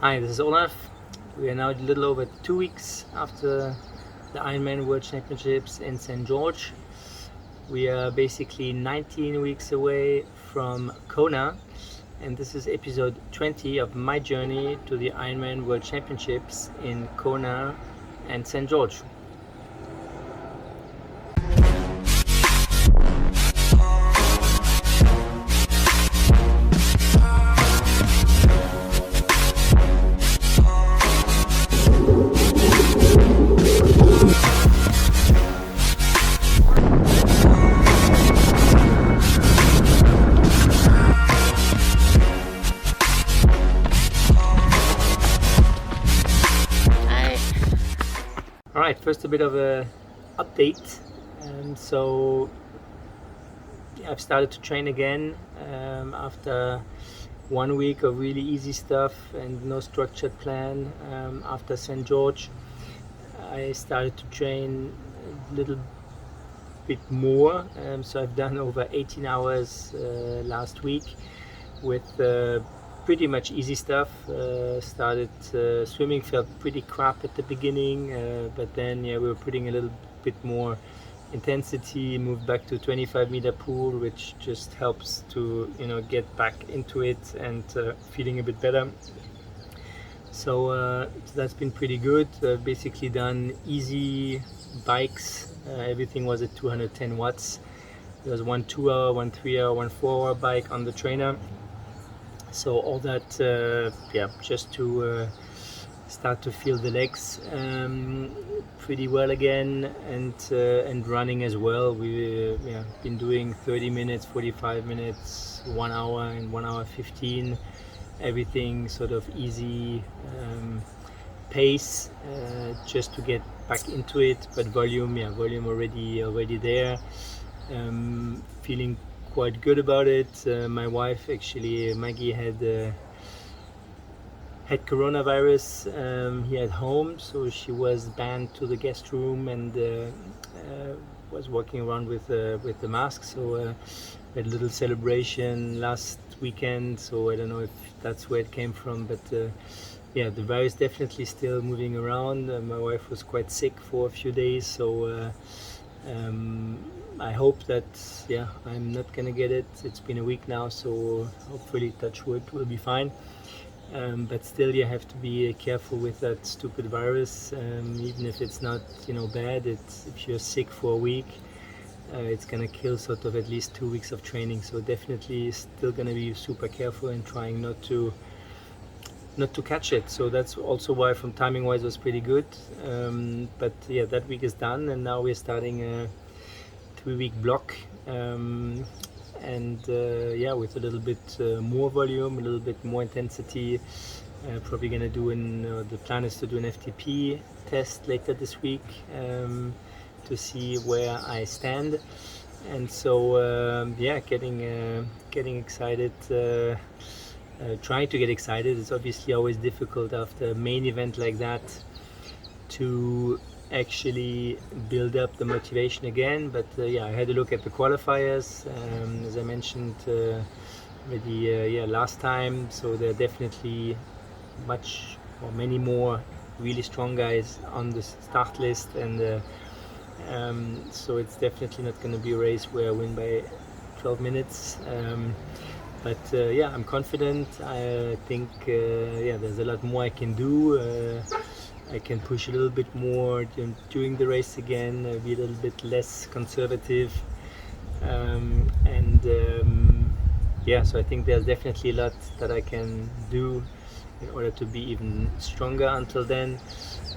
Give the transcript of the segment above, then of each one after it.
Hi, this is Olaf. We are now a little over 2 weeks after the Ironman World Championships in St. George. We are basically 19 weeks away from Kona, and this is episode 20 of my journey to the Ironman World Championships in Kona and St. George. Alright, first a bit of a update. So I've started to train again after 1 week of really easy stuff and no structured plan. After St. George, I started to train a little bit more. So I've done over 18 hours last week with pretty much easy stuff. Started swimming, felt pretty crap at the beginning, but then we were putting a little bit more intensity, moved back to 25-meter pool, which just helps to get back into it and feeling a bit better. So that's been pretty good. Basically done easy bikes. Everything was at 210 watts. There was one 2-hour, one 3-hour, one 4-hour bike on the trainer. So all that, just to start to feel the legs pretty well again, and running as well. We've been doing 30 minutes, 45 minutes, 1 hour, and 1 hour 15. Everything sort of easy pace, just to get back into it. But volume already there. Feeling quite good about it. My wife, actually, Maggie, had coronavirus here at home, so she was banned to the guest room and was walking around with the mask. So we had a little celebration last weekend. So I don't know if that's where it came from, but the virus definitely still moving around. My wife was quite sick for a few days, so I hope that I'm not gonna get it. It's been a week now, so hopefully, touch wood, we'll be fine. But still, you have to be careful with that stupid virus. Even if it's not bad, if you're sick for a week, it's gonna kill sort of at least 2 weeks of training. So definitely still gonna be super careful and trying not to catch it. So that's also why, from timing wise, was pretty good. But that week is done, and now we're starting a 3-week block, with a little bit more volume, a little bit more intensity. Probably gonna do the plan is to do an FTP test later this week, to see where I stand. And so getting excited, trying to get excited. It's obviously always difficult after a main event like that to actually build up the motivation again. But I had a look at the qualifiers, as I mentioned already last time. So there are definitely many more really strong guys on the start list, and so it's definitely not going to be a race where I win by 12 minutes. But I'm confident. I think there's a lot more I can do. I can push a little bit more during the race again, be a little bit less conservative, so I think there's definitely a lot that I can do in order to be even stronger until then,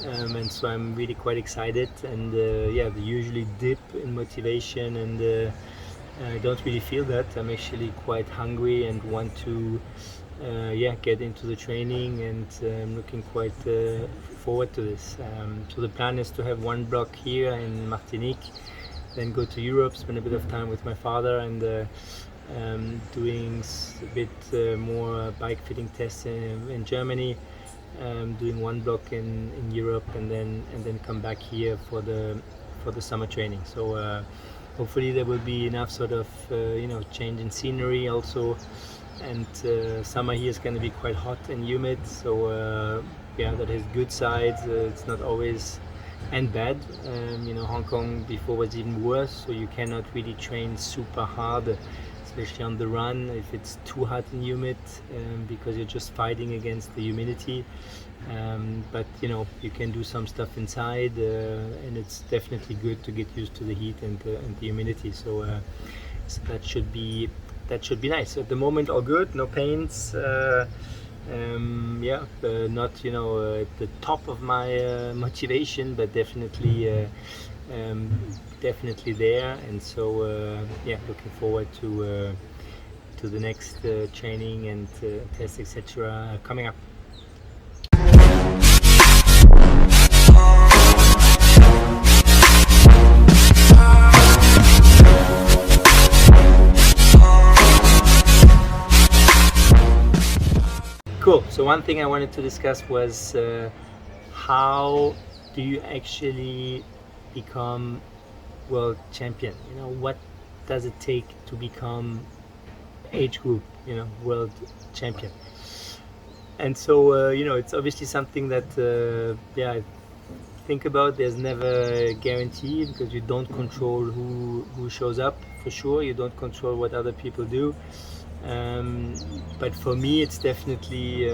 and so I'm really quite excited. And the usually dip in motivation, and I don't really feel that. I'm actually quite hungry and want to get into the training, and I'm looking quite forward to this. So the plan is to have one block here in Martinique, then go to Europe, spend a bit of time with my father, and doing a bit more bike fitting tests in Germany, doing one block in Europe, and then come back here for the summer training. So hopefully there will be enough sort of change in scenery also, and summer here is going to be quite hot and humid, so yeah, that has good sides. It's not always and bad. Hong Kong before was even worse, so you cannot really train super hard, especially on the run, if it's too hot and humid, because you're just fighting against the humidity. But you can do some stuff inside, and it's definitely good to get used to the heat and the humidity. So that should be nice. At the moment, all good, no pains. Not at the top of my motivation, but definitely there. And so looking forward to the next training and tests, etc. coming up. Cool. So one thing I wanted to discuss was how do you actually become world champion? What does it take to become age group, world champion? And so it's obviously something that I think about. There's never a guarantee, because you don't control who shows up, for sure. You don't control what other people do. But for me, it's definitely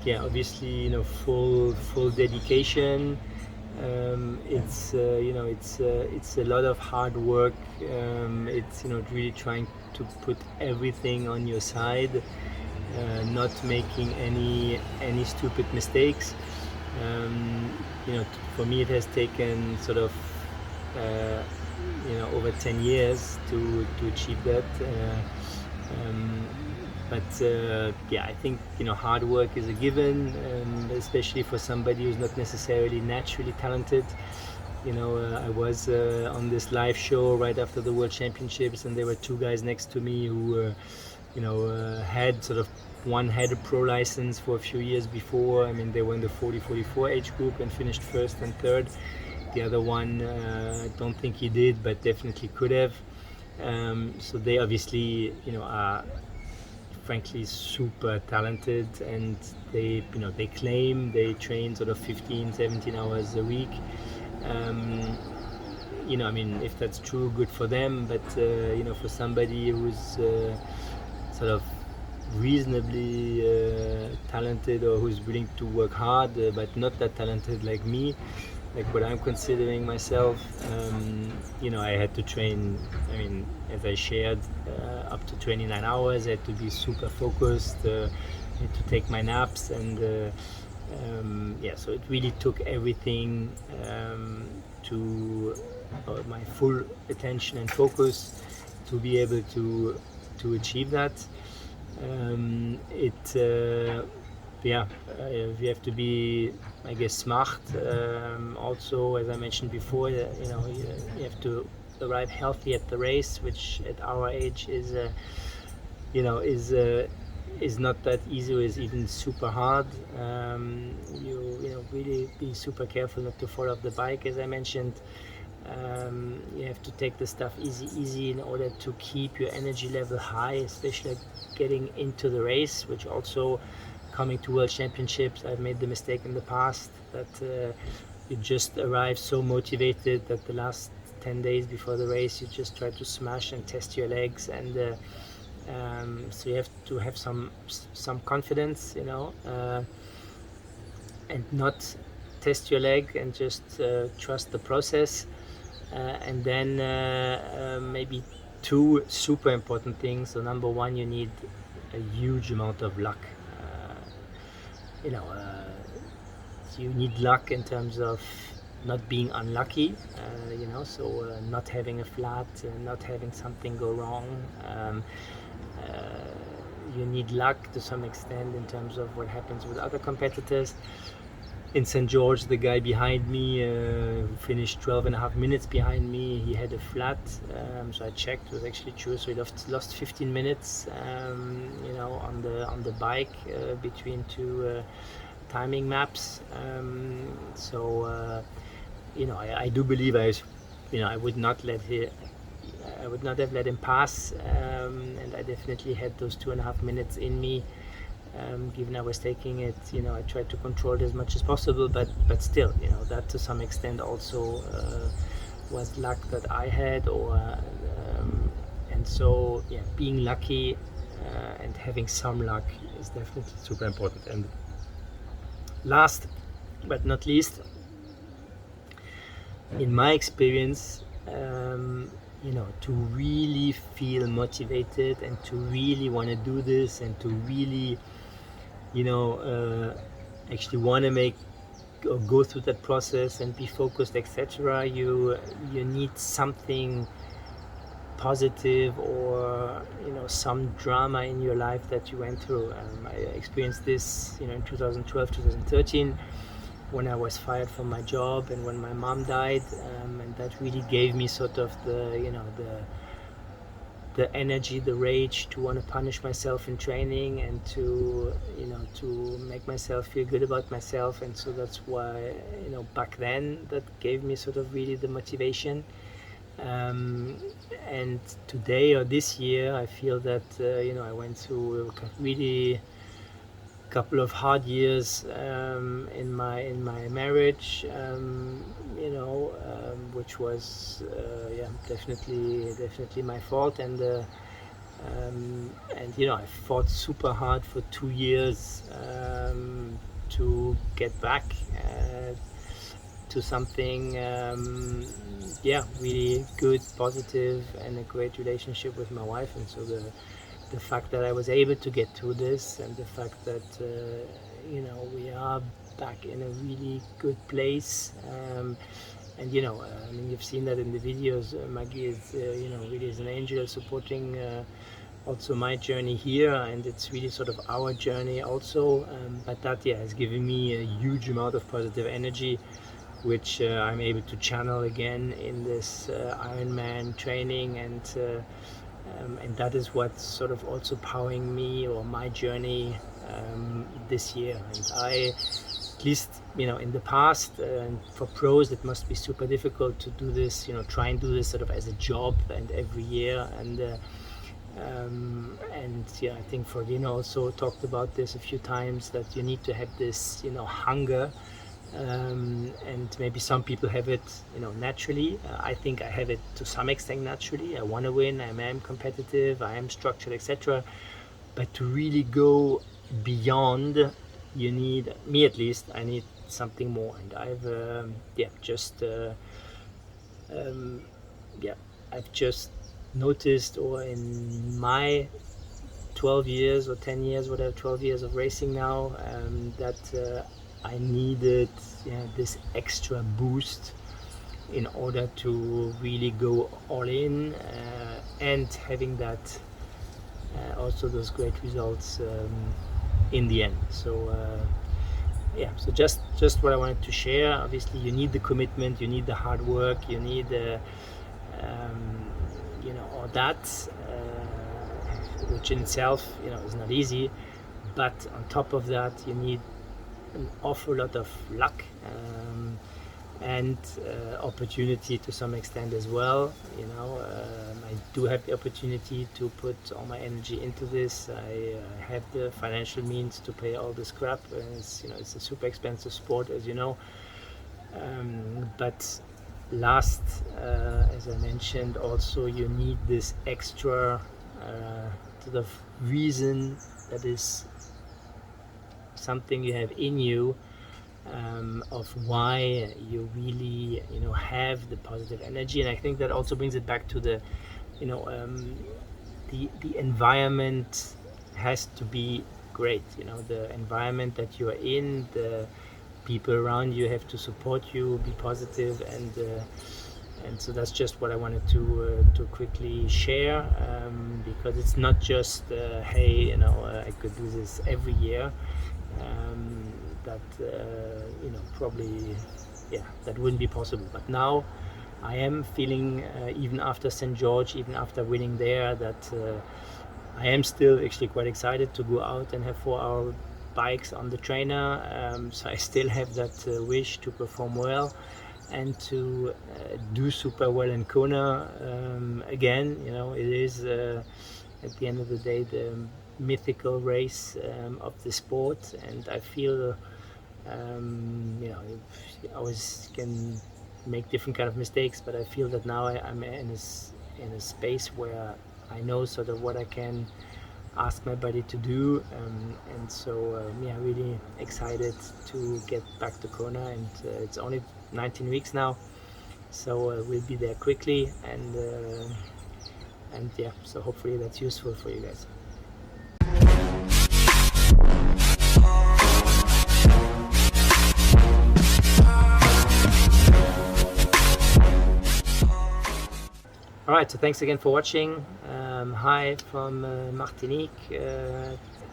obviously full dedication. It's a lot of hard work. It's really trying to put everything on your side, not making any stupid mistakes. For me, it has taken sort of over 10 years to achieve that. I think hard work is a given, especially for somebody who's not necessarily naturally talented. I was on this live show right after the World Championships, and there were two guys next to me who one had a pro license for a few years before. I mean, they were in the 40-44 age group and finished first and third. The other one, I don't think he did, but definitely could have. So they obviously, are frankly super talented, and they claim they train sort of 15-17 hours a week. If that's true, good for them. But for somebody who's sort of reasonably talented, or who's willing to work hard but not that talented like me, like what I'm considering myself, I had to train, as I shared, up to 29 hours. I had to be super focused, had to take my naps, and so it really took everything to my full attention and focus to be able to achieve that. You have to be, I guess, smart. Also, as I mentioned before, you have to arrive healthy at the race, which at our age is not that easy. It's even super hard. Really be super careful not to fall off the bike, as I mentioned. You have to take the stuff easy in order to keep your energy level high, especially getting into the race, which also, coming to World Championships, I've made the mistake in the past that you just arrive so motivated that the last 10 days before the race you just try to smash and test your legs, and so you have to have some confidence, and not test your leg, and just trust the process. And then maybe two super important things. So number one, you need a huge amount of luck. You need luck in terms of not being unlucky, so not having a flat, not having something go wrong. You need luck to some extent in terms of what happens with other competitors. In St.George, the guy behind me, who finished 12.5 minutes behind me, he had a flat. So I checked, it was actually true. So he lost 15 minutes, on the bike between two timing maps. I do believe I would not let I would not have let him pass, and I definitely had those 2.5 minutes in me. Given I was taking it, I tried to control it as much as possible, but still, that to some extent also was luck that I had, and so yeah, being lucky and having some luck is definitely super important. And last but not least, in my experience, to really feel motivated and to really want to do this and to really actually want to make or go through that process and be focused, etc., you need something positive, or some drama in your life that you went through. I experienced this in 2012, 2013, when I was fired from my job and when my mom died, and that really gave me sort of the energy, the rage to want to punish myself in training and to make myself feel good about myself. And so that's why back then that gave me sort of really the motivation. And today or this year I feel that I went through a really couple of hard years in my marriage, which was definitely my fault, and I fought super hard for 2 years to get back to something really good, positive, and a great relationship with my wife. And so the fact that I was able to get through this, and the fact that we are back in a really good place, and you've seen that in the videos. Maggie is really is an angel supporting also my journey here, and it's really sort of our journey also, but that has given me a huge amount of positive energy, which I'm able to channel again in this Ironman training, and that is what's sort of also powering me or my journey this year. And I, at least in the past, for pros it must be super difficult to do this, try and do this sort of as a job and every year. And I think Frodeno also talked about this a few times, that you need to have this hunger. And maybe some people have it naturally. I think I have it to some extent naturally. I want to win, I am competitive, I am structured, etc. But to really go beyond, you need, me at least, I need something more. And I've I've just noticed, or in my 12 years or 10 years, whatever, 12 years of racing now, that I needed this extra boost in order to really go all in, and having that also those great results in the end. So so just what I wanted to share. Obviously you need the commitment, you need the hard work, you need all that, which in itself is not easy, but on top of that you need an awful lot of luck and opportunity to some extent as well. I do have the opportunity to put all my energy into this. I have the financial means to pay all this crap. It's a super expensive sport, as you know. But last, as I mentioned, also you need this extra sort of reason, that is something you have in you, of why you really have the positive energy. And I think that also brings it back to the the environment has to be great. The environment that you are in, the people around you have to support you, be positive, and so that's just what I wanted to quickly share, because it's not just hey, I could do this every year. That probably that wouldn't be possible. But now I am feeling, even after St. George, even after winning there, that I am still actually quite excited to go out and have 4-hour bikes on the trainer. So I still have that wish to perform well. and to do super well in Kona again. You know, it is at the end of the day the mythical race of the sport, and I feel you know, I always can make different kind of mistakes, but I feel that now I'm in a space where I know sort of what I can ask my body to do, and so yeah, really excited to get back to Kona, and it's only 19 weeks now, so we'll be there quickly, and yeah, so hopefully that's useful for you guys. Alright, so thanks again for watching. Hi from Martinique.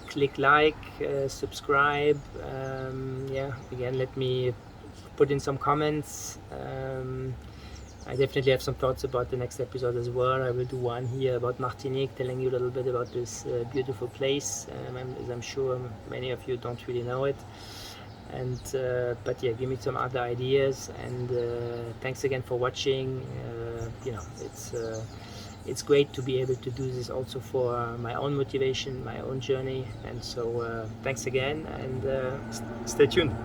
Click like, subscribe. Yeah, again, let me put in some comments. I definitely have some thoughts about the next episode as well. I will do one here about Martinique, telling you a little bit about this beautiful place, as I'm sure many of you don't really know it. And but yeah, give me some other ideas, and thanks again for watching. You know, it's great to be able to do this also for my own motivation, my own journey, and so thanks again, and stay tuned.